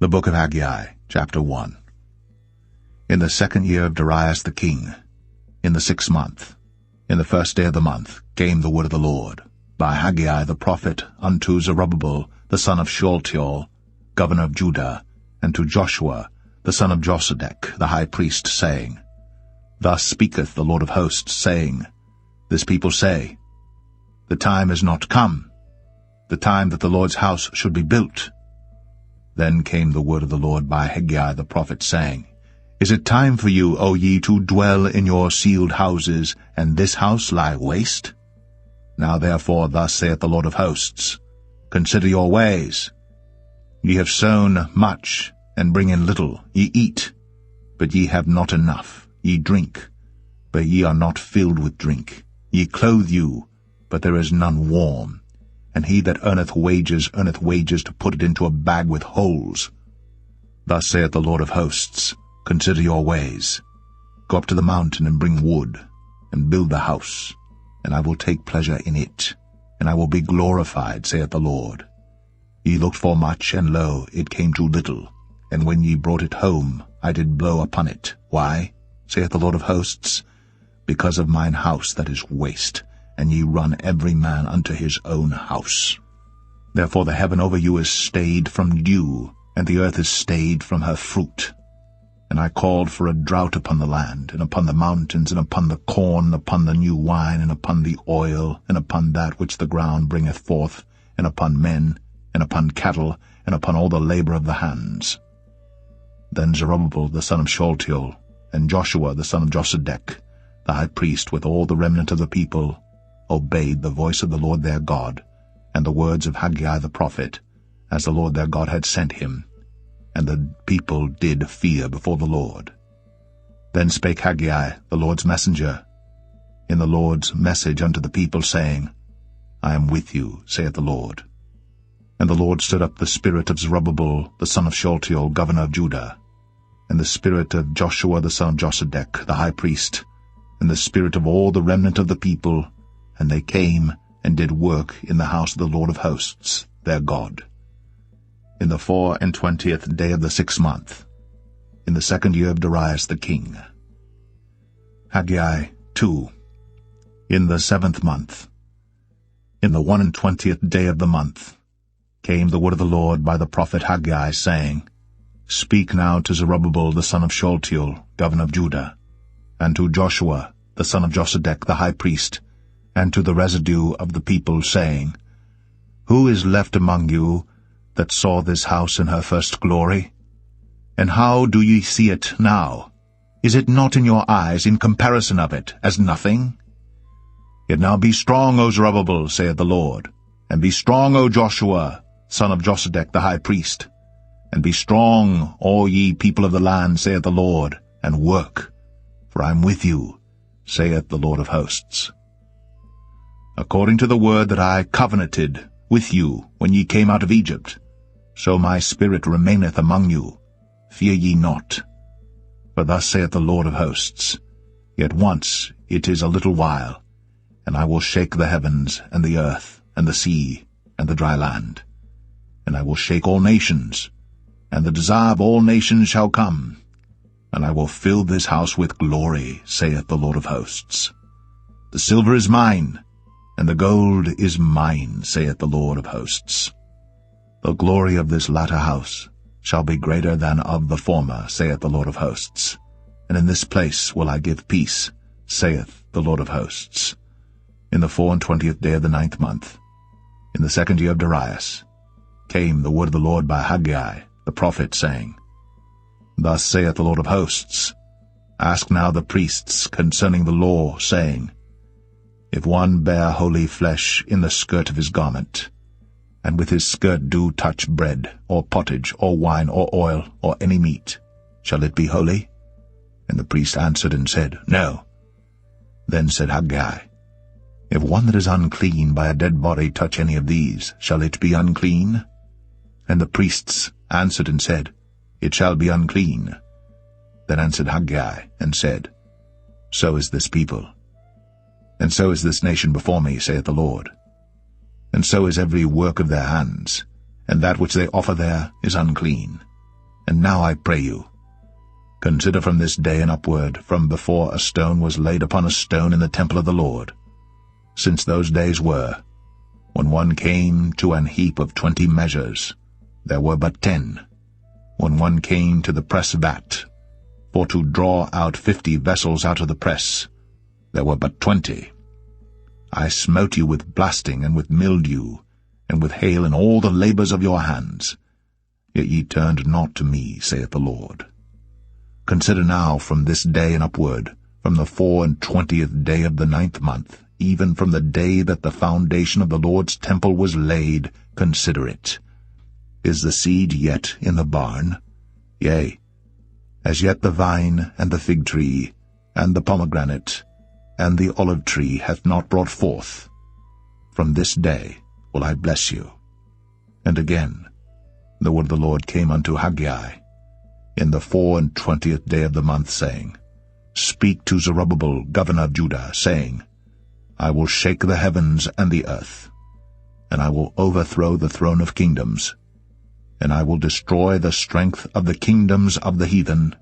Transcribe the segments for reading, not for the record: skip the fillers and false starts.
The book of Haggai, chapter 1. In the 2nd year of Darius the king, in the 6th month, in the 1st day of the month, came the word of the Lord, by Haggai the prophet, unto Zerubbabel the son of Shealtiel, governor of Judah, and to Joshua the son of Jozadak the high priest, saying, Thus speaketh the Lord of hosts, saying, This people say, The time is not come, the time that the Lord's house should be built. Then came the word of the Lord by Haggai the prophet, saying, Is it time for you, O ye, to dwell in your sealed houses, and this house lie waste? Now therefore thus saith the Lord of hosts, Consider your ways. Ye have sown much, and bring in little. Ye eat, but ye have not enough. Ye drink, but ye are not filled with drink. Ye clothe you, but there is none warm. And he that earneth wages to put it into a bag with holes. Thus saith the Lord of hosts, Consider your ways. Go up to the mountain and bring wood, and build the house, and I will take pleasure in it, and I will be glorified, saith the Lord. Ye looked for much, and lo, it came to little, and when ye brought it home, I did blow upon it. Why, saith the Lord of hosts? Because of mine house that is waste, and ye run every man unto his own house. Therefore the heaven over you is stayed from dew, and the earth is stayed from her fruit. And I called for a drought upon the land, and upon the mountains, and upon the corn, upon the new wine, and upon the oil, and upon that which the ground bringeth forth, and upon men, and upon cattle, and upon all the labor of the hands. Then Zerubbabel the son of Shealtiel, and Joshua the son of Jozadak, the high priest, with all the remnant of the people, obeyed the voice of the Lord their God, and the words of Haggai the prophet, as the Lord their God had sent him. And the people did fear before the Lord. Then spake Haggai, the Lord's messenger, in the Lord's message unto the people, saying, I am with you, saith the Lord. And the Lord stirred up the spirit of Zerubbabel the son of Shealtiel, governor of Judah, and the spirit of Joshua the son of Jozadak, the high priest, and the spirit of all the remnant of the people, and they came and did work in the house of the Lord of hosts, their God. In the 24th day of the 6th month, in the 2nd year of Darius the king. Haggai 2. In the 7th month, in the 21st day of the month, came the word of the Lord by the prophet Haggai, saying, Speak now to Zerubbabel the son of Shealtiel, governor of Judah, and to Joshua the son of Jozadak the high priest, and to the residue of the people, saying, Who is left among you that saw this house in her first glory? And how do ye see it now? Is it not in your eyes, in comparison of it, as nothing? Yet now be strong, O Zerubbabel, saith the Lord, and be strong, O Joshua, son of Jozadak the high priest, and be strong, all ye people of the land, saith the Lord, and work, for I am with you, saith the Lord of hosts. According to the word that I covenanted with you when ye came out of Egypt, so my spirit remaineth among you. Fear ye not. For thus saith the Lord of hosts, Yet once it is a little while, and I will shake the heavens, and the earth, and the sea, and the dry land. And I will shake all nations, and the desire of all nations shall come, and I will fill this house with glory, saith the Lord of hosts. The silver is mine, and the gold is mine, saith the Lord of hosts. The glory of this latter house shall be greater than of the former, saith the Lord of hosts. And in this place will I give peace, saith the Lord of hosts. In the 24th day of the 9th month, in the 2nd year of Darius, came the word of the Lord by Haggai the prophet, saying, Thus saith the Lord of hosts, Ask now the priests concerning the law, saying, If one bear holy flesh in the skirt of his garment, and with his skirt do touch bread, or pottage, or wine, or oil, or any meat, shall it be holy? And the priest answered and said, No. Then said Haggai, If one that is unclean by a dead body touch any of these, shall it be unclean? And the priests answered and said, It shall be unclean. Then answered Haggai and said, So is this people, and so is this nation before me, saith the Lord. And so is every work of their hands, and that which they offer there is unclean. And now I pray you, consider from this day and upward, from before a stone was laid upon a stone in the temple of the Lord, since those days were, when one came to an heap of 20 measures, there were but 10. When one came to the press vat, for to draw out 50 vessels out of the press, there were but 20. I smote you with blasting, and with mildew, and with hail in all the labors of your hands. Yet ye turned not to me, saith the Lord. Consider now from this day and upward, from the 24th day of the 9th month, even from the day that the foundation of the Lord's temple was laid, consider it. Is the seed yet in the barn? Yea, as yet the vine, and the fig tree, and the pomegranate, and the olive tree hath not brought forth. From this day will I bless you. And again the word of the Lord came unto Haggai in the 24th day of the month, saying, Speak to Zerubbabel, governor of Judah, saying, I will shake the heavens and the earth, and I will overthrow the throne of kingdoms, and I will destroy the strength of the kingdoms of the heathen,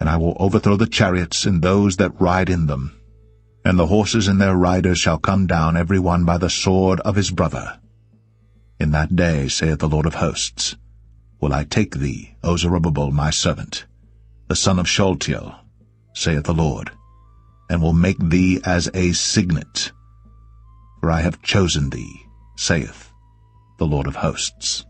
and I will overthrow the chariots and those that ride in them, and the horses and their riders shall come down every one by the sword of his brother. In that day, saith the Lord of hosts, will I take thee, O Zerubbabel, my servant, the son of Shealtiel, saith the Lord, and will make thee as a signet. For I have chosen thee, saith the Lord of hosts.